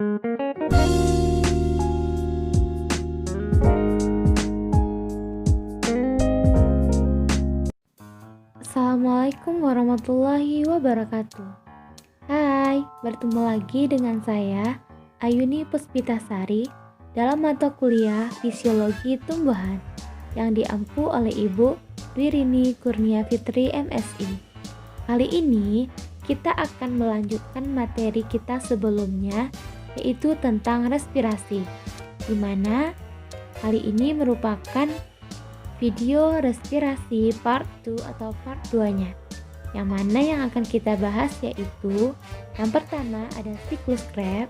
Assalamualaikum warahmatullahi wabarakatuh. Hai, bertemu lagi dengan saya, Ayuni Puspitasari, dalam mata kuliah Fisiologi Tumbuhan yang diampu oleh Ibu Wirini Kurnia Fitri MSI. Kali ini kita akan melanjutkan materi kita sebelumnya, yaitu tentang respirasi, di mana kali ini merupakan video respirasi part 2 atau part 2-nya. Yang mana yang akan kita bahas yaitu yang pertama ada siklus Krebs,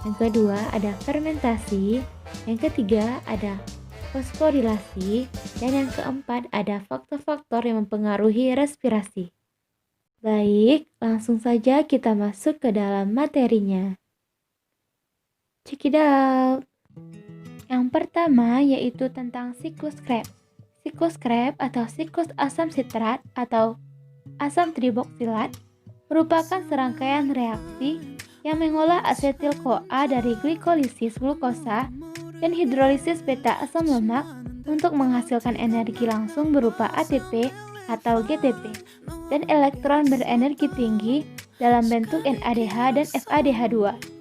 yang kedua ada fermentasi, yang ketiga ada fosforilasi, dan yang keempat ada faktor-faktor yang mempengaruhi respirasi. Baik, langsung saja kita masuk ke dalam materinya. Check it out. Yang pertama yaitu tentang siklus Krebs. Siklus Krebs atau siklus asam sitrat atau asam triboksilat merupakan serangkaian reaksi yang mengolah asetil-CoA dari glikolisis glukosa dan hidrolisis beta asam lemak untuk menghasilkan energi langsung berupa ATP atau GTP dan elektron berenergi tinggi dalam bentuk NADH dan FADH2.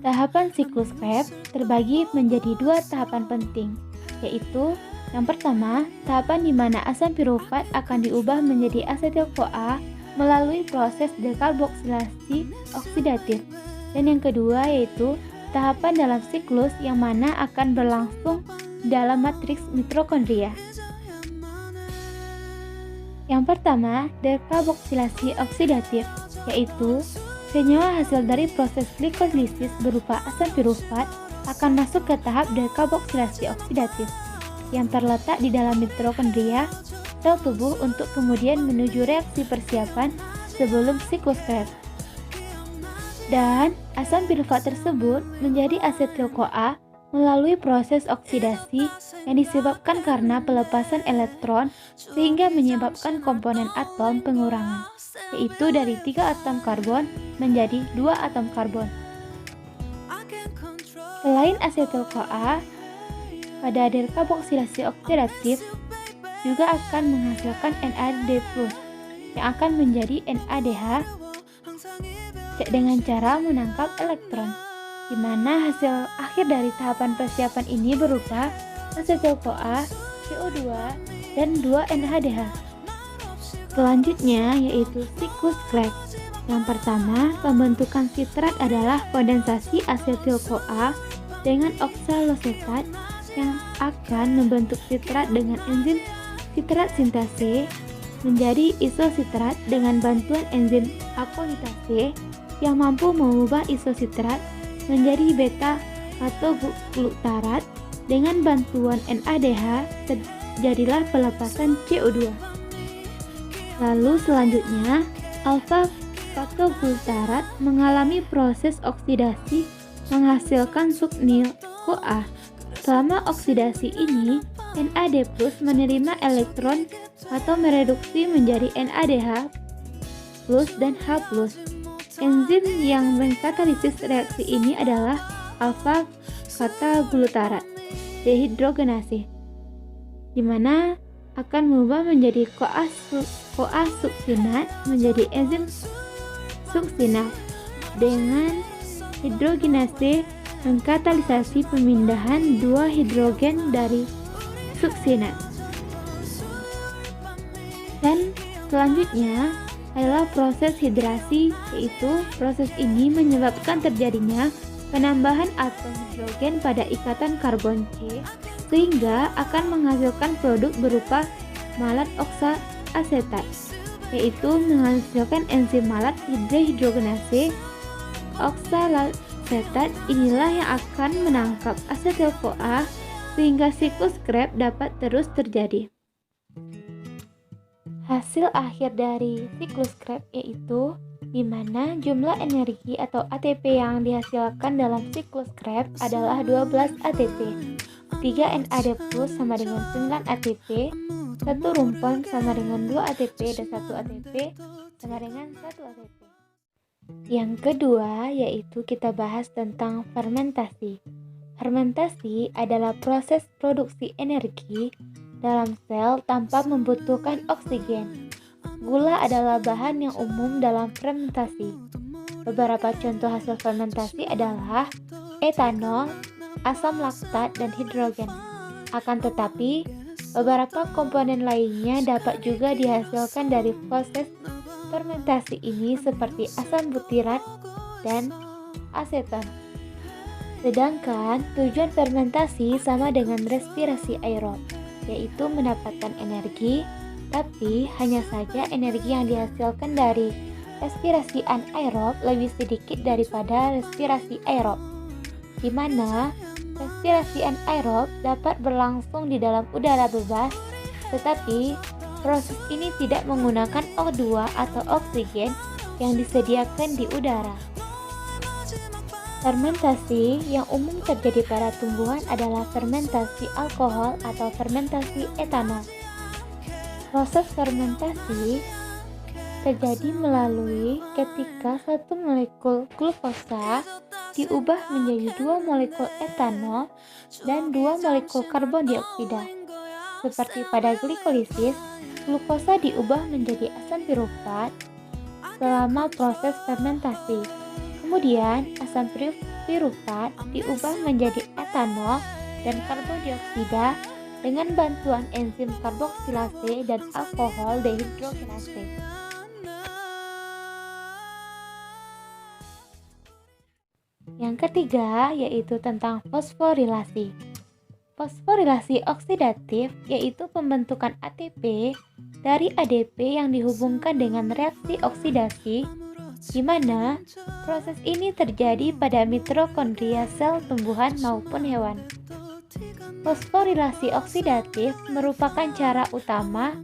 Tahapan siklus Krebs terbagi menjadi dua tahapan penting, yaitu yang pertama, tahapan di mana asam pirufat akan diubah menjadi asetil-CoA melalui proses dekarboksilasi oksidatif. Dan yang kedua yaitu tahapan dalam siklus yang mana akan berlangsung dalam matriks mitokondria. Yang pertama, dekarboksilasi oksidatif, yaitu senyawa hasil dari proses glikolisis berupa asam pirufat akan masuk ke tahap dekarboksilasi oksidatif yang terletak di dalam mitokondria sel tubuh untuk kemudian menuju reaksi persiapan sebelum siklus Krebs. Dan asam pirufat tersebut menjadi asetil-CoA melalui proses oksidasi yang disebabkan karena pelepasan elektron sehingga menyebabkan komponen atom pengurangan, yaitu dari 3 atom karbon menjadi 2 atom karbon. Selain asetil-CoA, pada dekarboksilasi oksidatif juga akan menghasilkan NAD+ yang akan menjadi NADH dengan cara menangkap elektron, di mana hasil akhir dari tahapan persiapan ini berupa asetil-CoA, CO2, dan 2 NADH. Selanjutnya yaitu siklus Krebs. Yang pertama, pembentukan sitrat adalah kondensasi asetil-CoA dengan oksalosetat yang akan membentuk sitrat dengan enzim sitrat sintase menjadi isositrat dengan bantuan enzim apolitase yang mampu mengubah isositrat menjadi beta katoglutarat dengan bantuan NADH terjadilah pelepasan CO2. Lalu selanjutnya alfa katoglutarat mengalami proses oksidasi menghasilkan succinyl CoA. Selama oksidasi ini, NAD+ menerima elektron atau mereduksi menjadi NADH+ dan H+. Enzim yang mengkatalisis reaksi ini adalah alfa kataglutarat dehidrogenase, di mana akan mengubah menjadi CoA suksinat menjadi enzim suksinat dengan hidrogenase mengkatalisasi pemindahan 2 hidrogen dari suksinat. Dan selanjutnya adalah proses hidrasi, yaitu proses ini menyebabkan terjadinya penambahan atom hidrogen pada ikatan karbon C sehingga akan menghasilkan produk berupa malat oksasetat, yaitu menghasilkan enzim malat dehidrogenase oksalosetat. Inilah yang akan menangkap asetil-CoA sehingga siklus Krebs dapat terus terjadi. Hasil akhir dari siklus Krebs yaitu di mana jumlah energi atau ATP yang dihasilkan dalam siklus Krebs adalah 12 ATP. 3 NAD+ sama dengan 9 ATP, 1 rumpon sama dengan 2 ATP dan 1 ATP sama dengan 1 ATP. Yang kedua yaitu kita bahas tentang fermentasi. Fermentasi adalah proses produksi energi dalam sel tanpa membutuhkan oksigen. Gula adalah bahan yang umum dalam fermentasi. Beberapa contoh hasil fermentasi adalah etanol, asam laktat, dan hidrogen. Akan tetapi, beberapa komponen lainnya dapat juga dihasilkan dari proses fermentasi ini seperti asam butirat dan aseton. Sedangkan tujuan fermentasi sama dengan respirasi aerob, yaitu mendapatkan energi, tapi hanya saja energi yang dihasilkan dari respirasi anaerob lebih sedikit daripada respirasi aerob, di mana respirasi anaerob dapat berlangsung di dalam udara bebas, tetapi proses ini tidak menggunakan O2 atau oksigen yang disediakan di udara. Fermentasi yang umum terjadi pada tumbuhan adalah fermentasi alkohol atau fermentasi etanol. Proses fermentasi terjadi melalui ketika satu molekul glukosa diubah menjadi 2 molekul etanol dan 2 molekul karbon dioksida. Seperti pada glikolisis, glukosa diubah menjadi asam piruvat selama proses fermentasi. Kemudian, asam piruvat diubah menjadi etanol dan karbon dioksida dengan bantuan enzim karboksilase dan alkohol dehidrogenase. Yang ketiga yaitu tentang fosforilasi. Fosforilasi oksidatif yaitu pembentukan ATP dari ADP yang dihubungkan dengan reaksi oksidasi, di mana proses ini terjadi pada mitokondria sel tumbuhan maupun hewan. Fosforilasi oksidatif merupakan cara utama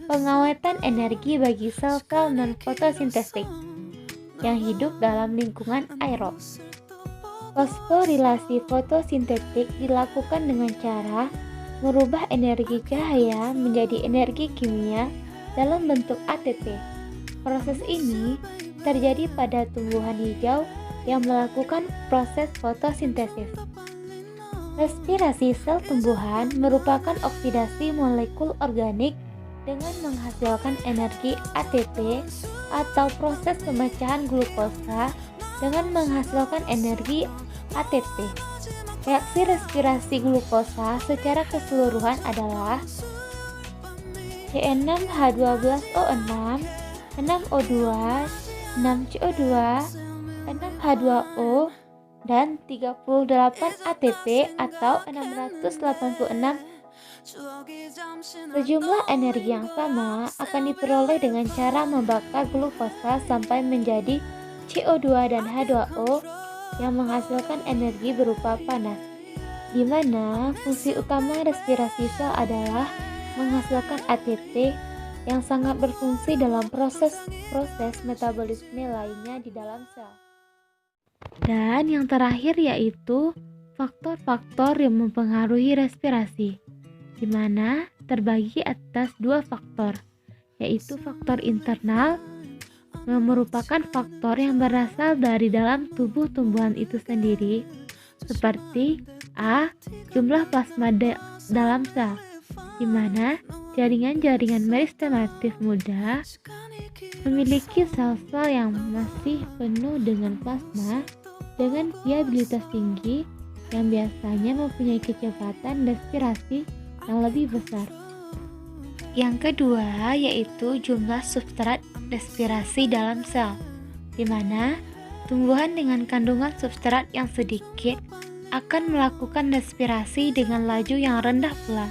pengawetan energi bagi sel-sel non-fotosintetik yang hidup dalam lingkungan aerob. Fosforilasi fotosintetik dilakukan dengan cara merubah energi cahaya menjadi energi kimia dalam bentuk ATP. Proses ini terjadi pada tumbuhan hijau yang melakukan proses fotosintesis. Respirasi sel tumbuhan merupakan oksidasi molekul organik dengan menghasilkan energi ATP atau proses pemecahan glukosa dengan menghasilkan energi ATP. Reaksi respirasi glukosa secara keseluruhan adalah C6H12O6, 6O2, 6CO2, 6H2O, dan 38 ATP atau 686. Sejumlah energi yang sama akan diperoleh dengan cara membakar glukosa sampai menjadi CO2 dan H2O yang menghasilkan energi berupa panas, di mana fungsi utama respirasi sel adalah menghasilkan ATP yang sangat berfungsi dalam proses metabolisme lainnya di dalam sel. Dan yang terakhir yaitu faktor-faktor yang mempengaruhi respirasi, di mana terbagi atas 2 faktor, yaitu faktor internal yang merupakan faktor yang berasal dari dalam tubuh tumbuhan itu sendiri, seperti A. Jumlah plasma dalam sel, di mana jaringan-jaringan meristematis muda memiliki sel-sel yang masih penuh dengan plasma dengan viabilitas tinggi yang biasanya mempunyai kecepatan respirasi yang lebih besar. Yang kedua yaitu jumlah substrat respirasi dalam sel, di mana tumbuhan dengan kandungan substrat yang sedikit akan melakukan respirasi dengan laju yang rendah pula.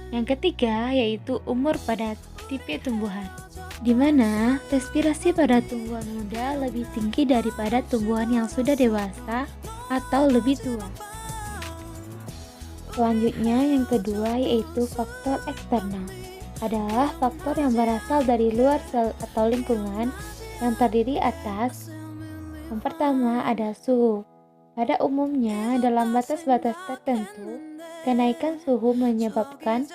Yang ketiga yaitu umur pada tipe tumbuhan, di mana respirasi pada tumbuhan muda lebih tinggi daripada tumbuhan yang sudah dewasa atau lebih tua. Selanjutnya yang kedua yaitu faktor eksternal, adalah faktor yang berasal dari luar sel atau lingkungan yang terdiri atas yang pertama ada suhu. Pada umumnya dalam batas-batas tertentu, kenaikan suhu menyebabkan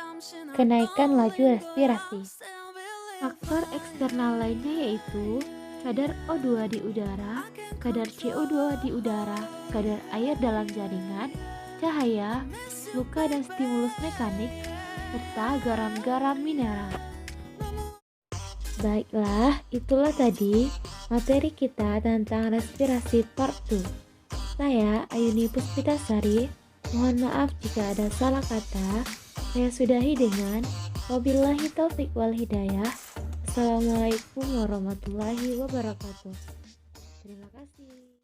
kenaikan laju respirasi. Faktor eksternal lainnya yaitu kadar O2 di udara, kadar CO2 di udara, kadar air dalam jaringan, cahaya, luka dan stimulus mekanik, serta garam-garam mineral. Baiklah, itulah tadi materi kita tentang respirasi part 2. Saya Ayuni Puspitasari, mohon maaf jika ada salah kata. Saya sudahi dengan wabillahi taufik wal hidayah. Assalamualaikum warahmatullahi wabarakatuh. Terima kasih.